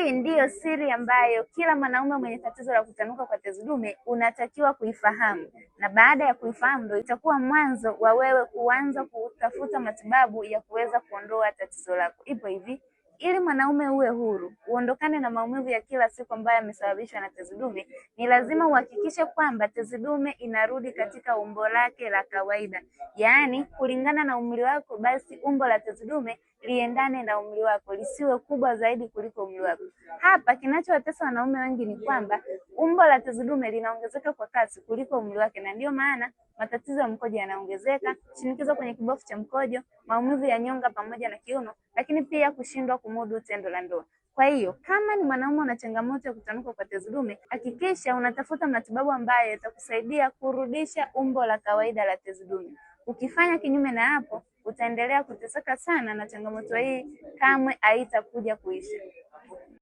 Hii ndiyo siri ambayo kila mwanaume mwenye tatizo la kutanuka kwa tezi dume unatakiwa kuifahamu, na baada ya kuifahamu ndio itakuwa mwanzo wa wewe kuanza kutafuta matibabu ya kuweza kuondoa tatizo lako. Ipo hivi, ili mwanaume uwe huru, uondokane na maumivu ya kila siku ambayo yamesababishwa na tezi dume, ni lazima uhakikishe kwamba tezi dume inarudi katika umbo lake la kawaida. Yaani kulingana na umri wako, basi umbo la tezi dume liendane na umri wako, lisiwe kubwa zaidi kuliko umri wako. Hapa kinachowatesa wanaume wengi ni kwamba umbo la tezi dume linaongezeka kwa kasi kuliko umri wake, na ndio maana matatizo ya mkojo yanaongezeka, shinikizo kwenye kibofu cha mkojo, maumivu ya nyonga pamoja na kiuno, lakini pia kushindwa kumudu tendo la ndoa. Kwa hiyo kama ni mwanaume una changamoto ya kutanuka kwa tezi dume, hakikisha unatafuta matibabu ambayo yatakusaidia kurudisha umbo la kawaida la tezi dume. Ukifanya kinyume na hapo, utaendelea kuteseka sana na changamoto hii kamwe haitakuja kuisha.